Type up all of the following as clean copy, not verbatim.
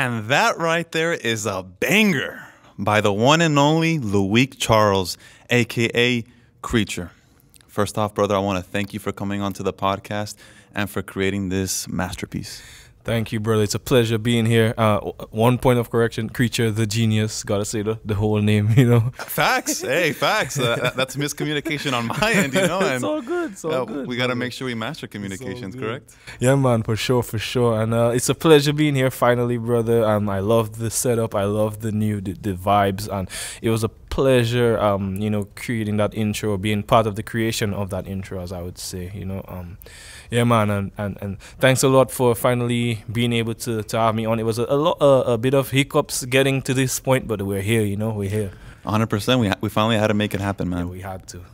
And that right there is a banger by the one and only Loik Charles, a.k.a. Kreecher. First off, brother, I want to thank you for coming onto the podcast and for creating this masterpiece. Thank you, brother. It's a pleasure being here. One point of correction, Kreecher the Genius. Gotta say the whole name, you know. Facts. Hey, facts. That's miscommunication on my end, you know. And, it's all good. It's all good. We got to make sure we master communications, correct? Yeah, man, for sure. And it's a pleasure being here finally, brother. I love the setup. I love the vibes. And it was a pleasure, creating that intro, being part of the creation of that intro, as I would say, you know. Yeah, man, and thanks a lot for finally being able to have me on. It was a bit of hiccups getting to this point, but we're here, you know, we're here. 100%. We finally had to make it happen, man. Yeah,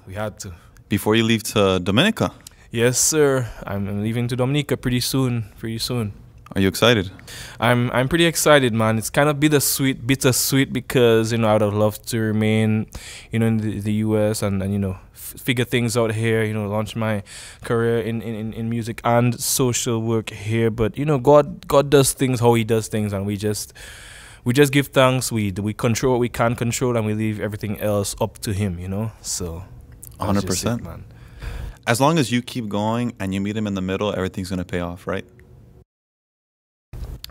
we had to. Before you leave to Dominica. Yes, sir. I'm leaving to Dominica pretty soon. Are you excited? I'm pretty excited, man. It's kind of bittersweet because, you know, I would have loved to remain, you know, in the US and you know, figure things out here, you know, launch my career in music and social work here. But, you know, God does things how he does things, and we just give thanks. We control what we can control, and we leave everything else up to him, you know. So 100%, man. As long as you keep going and you meet him in the middle, everything's gonna pay off, right?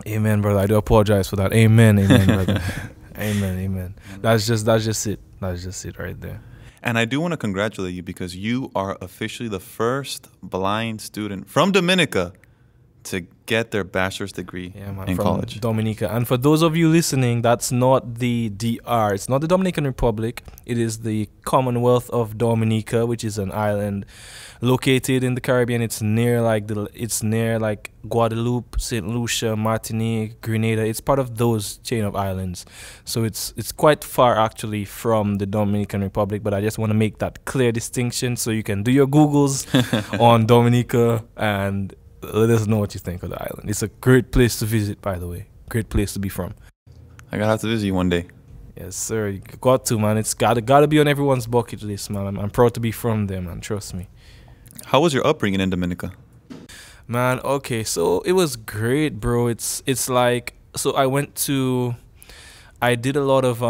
Amen, brother. I do apologize for that. Amen, brother. Amen. That's just it. That's just it right there. And I do want to congratulate you because you are officially the first blind student from Dominica to get their bachelor's degree in college. Dominica. And for those of you listening, that's not the DR. It's not the Dominican Republic. It is the Commonwealth of Dominica, which is an island located in the Caribbean. It's near like Guadeloupe, St. Lucia, Martinique, Grenada. It's part of those chain of islands. So it's quite far actually from the Dominican Republic, but I just want to make that clear distinction so you can do your Googles on Dominica and let us know what you think of the island. It's a great place to visit, by the way. Great place to be from. I gotta have to visit you one day. Yes, sir. You got to, man. It's gotta be on everyone's bucket list, man. I'm proud to be from there, man. Trust me. How was your upbringing in Dominica? Man, okay, so it was great, bro. It's like, so I did a lot of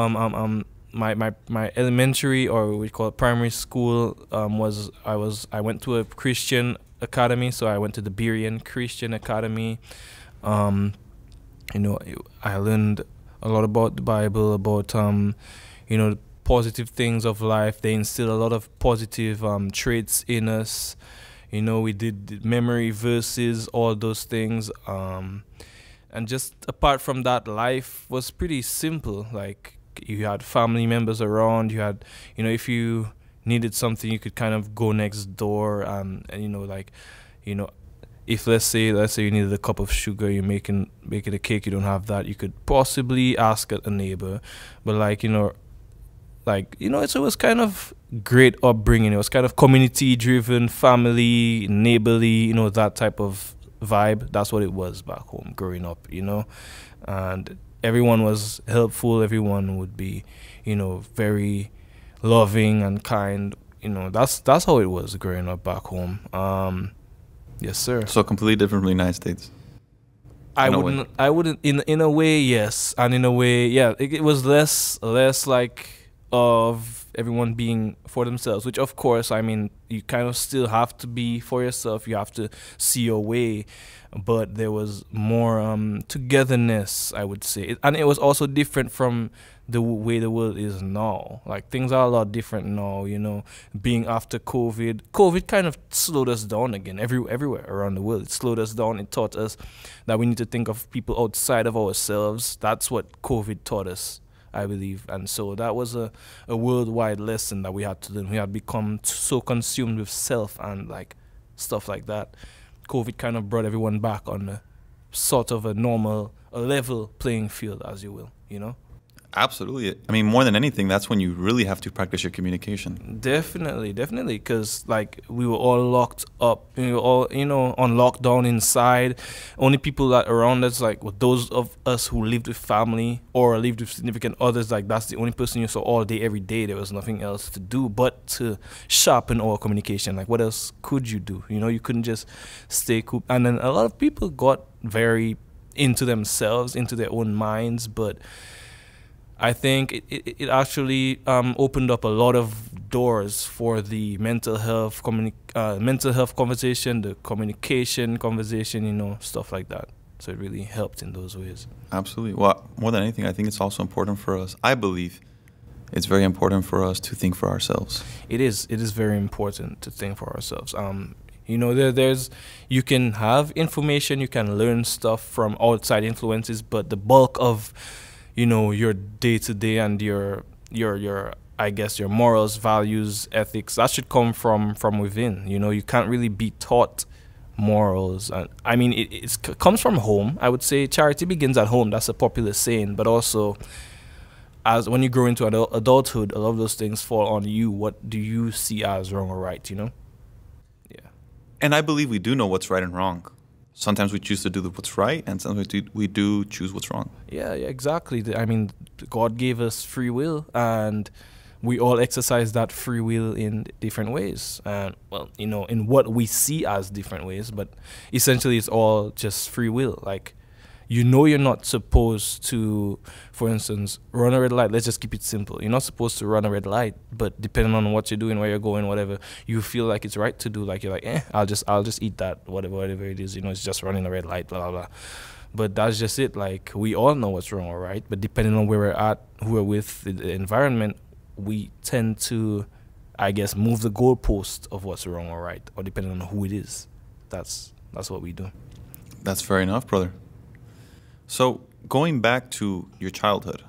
my elementary, or we call it primary school, I went to a Christian academy, so I went to the Berean Christian Academy. You know, I learned a lot about the Bible, about you know, positive things of life. They instill a lot of positive traits in us. You know, we did memory verses, all those things. And just apart from that, life was pretty simple. Like, you had family members around. You had, you know, if you needed something, you could kind of go next door, and you know, like, you know, if let's say you needed a cup of sugar, you're making a cake, you don't have that, you could possibly ask a neighbor. But it was kind of great upbringing. It was kind of community driven, family, neighborly, you know, that type of vibe. That's what it was back home growing up, you know. And everyone was helpful. Everyone would be, you know, very loving and kind. You know, that's how it was growing up back home. Yes, sir. So completely different from the United States. I wouldn't in a way, yes, and in a way, yeah. It was less like of everyone being for themselves, which of course, I mean, you kind of still have to be for yourself. You have to see your way, but there was more togetherness, I would say. And it was also different from the way the world is now. Like, things are a lot different now, you know, being after COVID kind of slowed us down again everywhere around the world. It slowed us down. It taught us that we need to think of people outside of ourselves. That's what COVID taught us, I believe. And so that was a worldwide lesson that we had to learn. We had become so consumed with self and like stuff like that. COVID kind of brought everyone back on a sort of a level playing field, as you will, you know? Absolutely. I mean, more than anything, that's when you really have to practice your communication. Definitely, because like we were all locked up, we were all, you know, on lockdown inside. Only people that around us, like those of us who lived with family or lived with significant others, like that's the only person you saw all day, every day. There was nothing else to do but to sharpen our communication. Like, what else could you do? You know, you couldn't just stay cool. And then a lot of people got very into themselves, into their own minds. But I think it actually opened up a lot of doors for the mental health conversation, the communication conversation, stuff like that. So it really helped in those ways. Absolutely. Well, more than anything, I think it's also important for us. I believe it's very important for us to think for ourselves. It is very important to think for ourselves. There's you can have information, you can learn stuff from outside influences, but the bulk of your day-to-day and your I guess your morals, values, ethics, that should come from within. You can't really be taught morals. And I mean, it comes from home. I would say charity begins at home. That's a popular saying. But also, as when you grow into adulthood, a lot of those things fall on you. What do you see as wrong or right, Yeah. And I believe we do know what's right and wrong. Sometimes we choose to do what's right, and sometimes we do choose what's wrong. Yeah, exactly. I mean, God gave us free will, and we all exercise that free will in different ways. And, well, in what we see as different ways, but essentially it's all just free will. Like, you're not supposed to, for instance, run a red light. Let's just keep it simple. You're not supposed to run a red light, but depending on what you're doing, where you're going, whatever, you feel like it's right to do. Like, you're like, I'll just eat that, whatever it is. It's just running a red light, blah, blah, blah. But that's just it. Like, we all know what's wrong or right, but depending on where we're at, who we're with, the environment, we tend to, I guess, move the goalpost of what's wrong or right, or depending on who it is. That's what we do. That's fair enough, brother. So, going back to your childhood,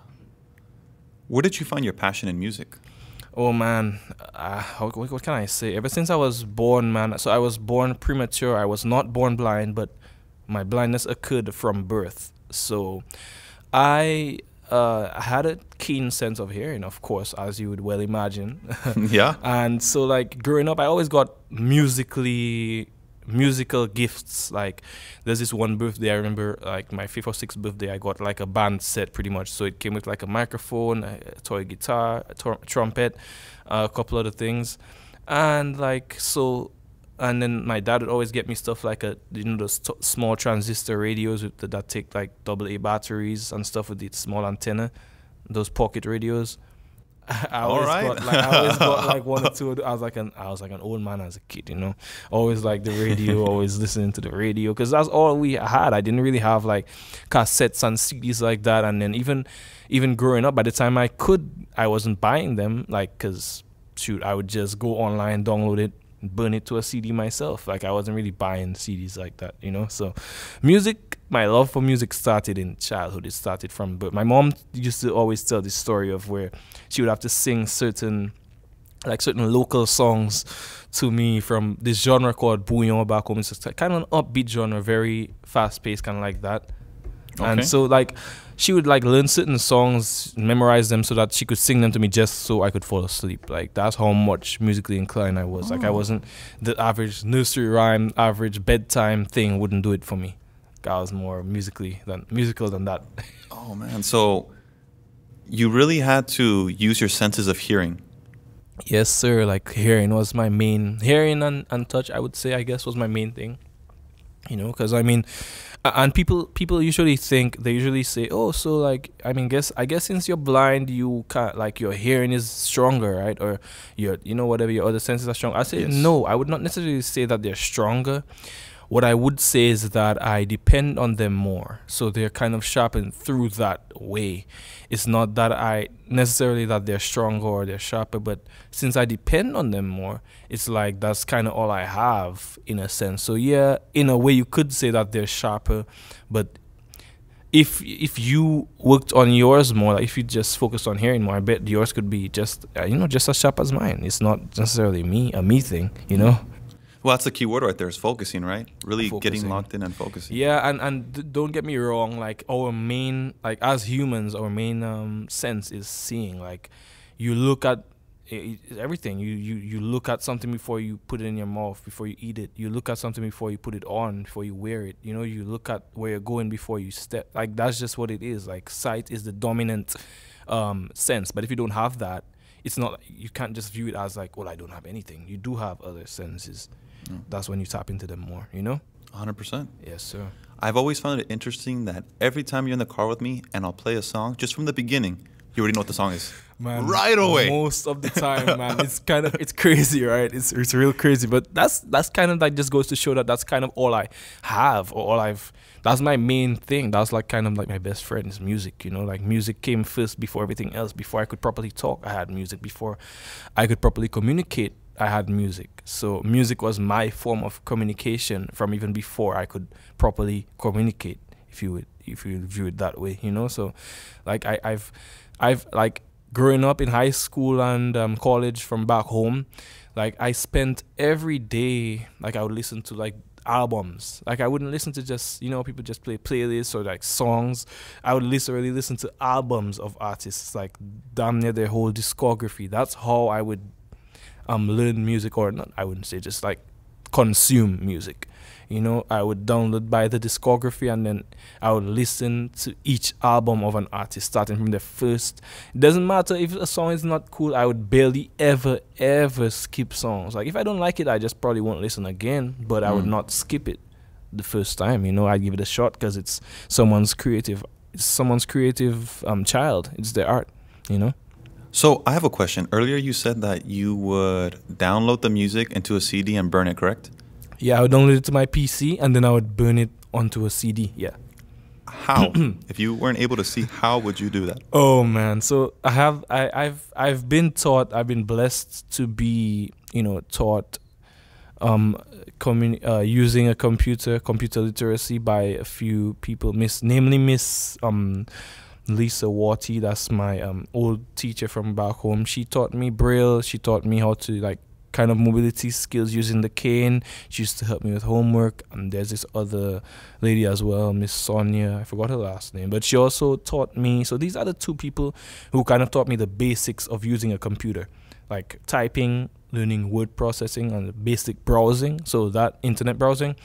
where did you find your passion in music? Oh, man. What can I say? Ever since I was born, man. So I was born premature. I was not born blind, but my blindness occurred from birth. So I had a keen sense of hearing, of course, as you would well imagine. Yeah. And so, like, growing up, I always got musical gifts. Like, there's this one birthday I remember, like my 5th or 6th birthday, I got like a band set pretty much. So it came with like a microphone, a toy guitar, a trumpet, a couple other things, and and then my dad would always get me stuff like those small transistor radios that take like AA batteries and stuff with the small antenna, those pocket radios. I always got like one or two. I was like an old man as a kid, Always like the radio, always listening to the radio, because that's all we had. I didn't really have like cassettes and CDs like that. And then even growing up, by the time I wasn't buying them, like, because I would just go online, download it, burn it to a CD myself. Like, I wasn't really buying CDs like that, So my love for music started in childhood. It started from birth. My mom used to always tell this story of where she would have to sing certain local songs to me from this genre called bouillon back home. It's just kind of an upbeat genre, very fast paced, kind of like that. Okay. And so like she would like learn certain songs, memorize them so that she could sing them to me just so I could fall asleep. Like, that's how much musically inclined I was. Like, I wasn't the average nursery rhyme, average bedtime thing wouldn't do it for me. I was more musical than that. Oh, man. So you really had to use your senses of hearing. Yes, sir. Like, hearing was my main. Hearing and touch, I would say, I guess, was my main thing. Because I mean, and people usually say, oh, so like, I guess since you're blind, you can't, like, your hearing is stronger, right? Or your, whatever, your other senses are strong. I say, yes. No, I would not necessarily say that they're stronger. What I would say is that I depend on them more. So they're kind of sharpened through that way. It's not that that they're stronger or they're sharper, but since I depend on them more, it's like that's kind of all I have in a sense. So yeah, in a way you could say that they're sharper, but if you worked on yours more, like if you just focused on hearing more, I bet yours could be just as sharp as mine. It's not necessarily a me thing, Well, that's the key word right there, is focusing, right? Really getting locked in and focusing. Yeah, and don't get me wrong, like our main, like as humans, our main sense is seeing. Like, you look at everything. You look at something before you put it in your mouth, before you eat it. You look at something before you put it on, before you wear it. You look at where you're going before you step. Like, that's just what it is. Like, sight is the dominant sense. But if you don't have that, it's not, you can't just view it as like, well, I don't have anything. You do have other senses. That's when you tap into them more, 100%. Yes, sir. I've always found it interesting that every time you're in the car with me and I'll play a song, just from the beginning, you already know what the song is. Man, right away. Most of the time, man, it's crazy, right? It's real crazy. But that's kind of like just goes to show that that's kind of all I have, or all I've. That's my main thing. That's like kind of like my best friend is music. You know, like music came first before everything else. Before I could properly talk, I had music. Before I could properly communicate, I had music. So music was my form of communication from even before I could properly communicate, if you would view it that way, you know. So like I've like growing up in high school and college from back home, like I spent every day, like I would listen to like albums. Like I wouldn't listen to just, you know, people just play playlists or like songs. I would literally listen to albums of artists, like damn near their whole discography. That's how I would learn music, or not, I wouldn't say, just like consume music. You know, I would download by the discography and then I would listen to each album of an artist starting from the first. It doesn't matter if a song is not cool, I would barely ever skip songs. Like if I don't like it, I just probably won't listen again, but I would not skip it the first time. You know, I'd give it a shot because it's someone's creative child. It's their art, you know. So I have a question. Earlier you said that you would download the music into a CD and burn it, correct? Yeah, I would download it to my PC and then I would burn it onto a CD. Yeah. How? If you weren't able to see, how would you do that? Oh man, so I've been taught. I've been blessed to be, you know, taught using a computer literacy by a few people. Namely Miss Lisa Watty. That's my old teacher from back home. She taught me Braille. She taught me how to like kind of mobility skills using the cane. She used to help me with homework. And there's this other lady as well, Miss Sonia. I forgot her last name, but she also taught me. So these are the two people who kind of taught me the basics of using a computer, like typing, learning word processing, and the basic browsing. So that internet browsing.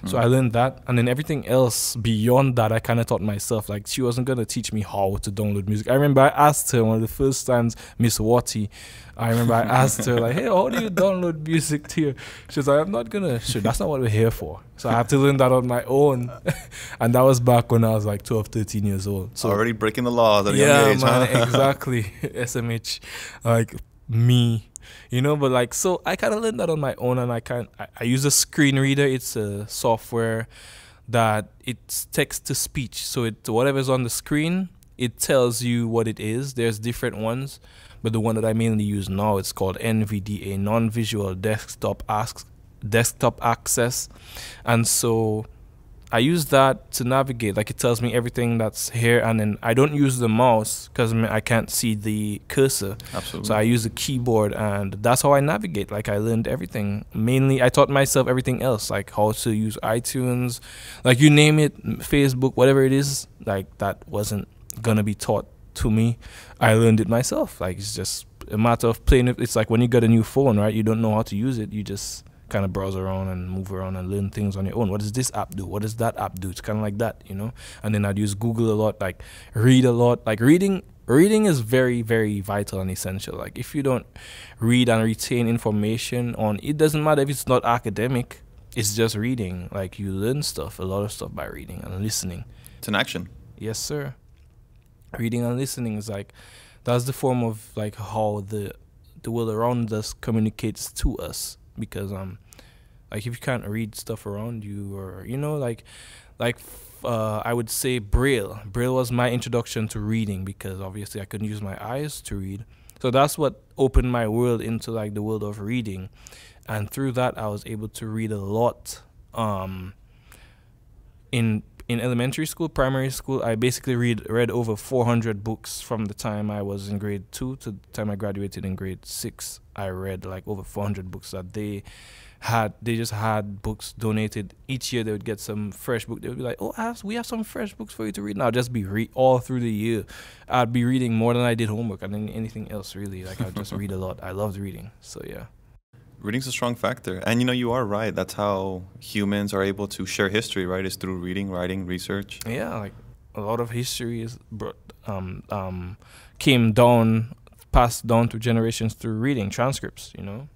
So I learned that, and then everything else beyond that I kind of taught myself. Like she wasn't gonna teach me how to download music. I remember I asked her one of the first times, Miss Watty. I remember I asked her like, "Hey, how do you download music to you?" She was like, "I'm not gonna. Sure, that's not what we're here for." So I have to learn that on my own, and that was back when I was like 12, 13 years old. So already breaking the laws at a young age, man, huh? exactly. SMH, like me. You know, but like, so I kind of learned that on my own, and I use a screen reader. It's a software that it's text to speech. So whatever's on the screen, it tells you what it is. There's different ones, but the one that I mainly use now, it's called NVDA, non-visual desktop access. And so I use that to navigate. Like it tells me everything that's here, and then I don't use the mouse because I can't see the cursor. Absolutely. So I use the keyboard, and that's how I navigate. Like I learned everything. Mainly, I taught myself everything else, like how to use iTunes, like you name it, Facebook, whatever it is. Like that wasn't gonna be taught to me. I learned it myself. Like it's just a matter of playing it. It's like when you get a new phone, right? You don't know how to use it. You just kind of browse around and move around and learn things on your own. What does this app do? What does that app do? It's kind of like that, you know. And then I'd use Google a lot, like read a lot. Like reading is very, very vital and essential. Like if you don't read and retain information on, it doesn't matter if it's not academic, it's just reading. Like you learn stuff, a lot of stuff by reading and listening. It's an action. Yes, sir. Reading and listening is like, that's the form of like how the world around us communicates to us. Because like if you can't read stuff around you, or you know, like I would say Braille was my introduction to reading, because obviously I couldn't use my eyes to read. So that's what opened my world into like the world of reading, and through that I was able to read a lot. In elementary school, primary school, I basically read over 400 books from the time I was in grade 2 to the time I graduated in grade 6. I read like over 400 books that they just had books donated. Each year they would get some fresh book. They would be like, "Oh, we have some fresh books for you to read." Now just be all through the year. I'd be reading more than I did homework and anything else really. Like I'd just read a lot. I loved reading. So yeah. Reading's a strong factor. And you know, you are right. That's how humans are able to share history, right? Is through reading, writing, research. Yeah, like a lot of history is passed down through generations through reading transcripts, you know.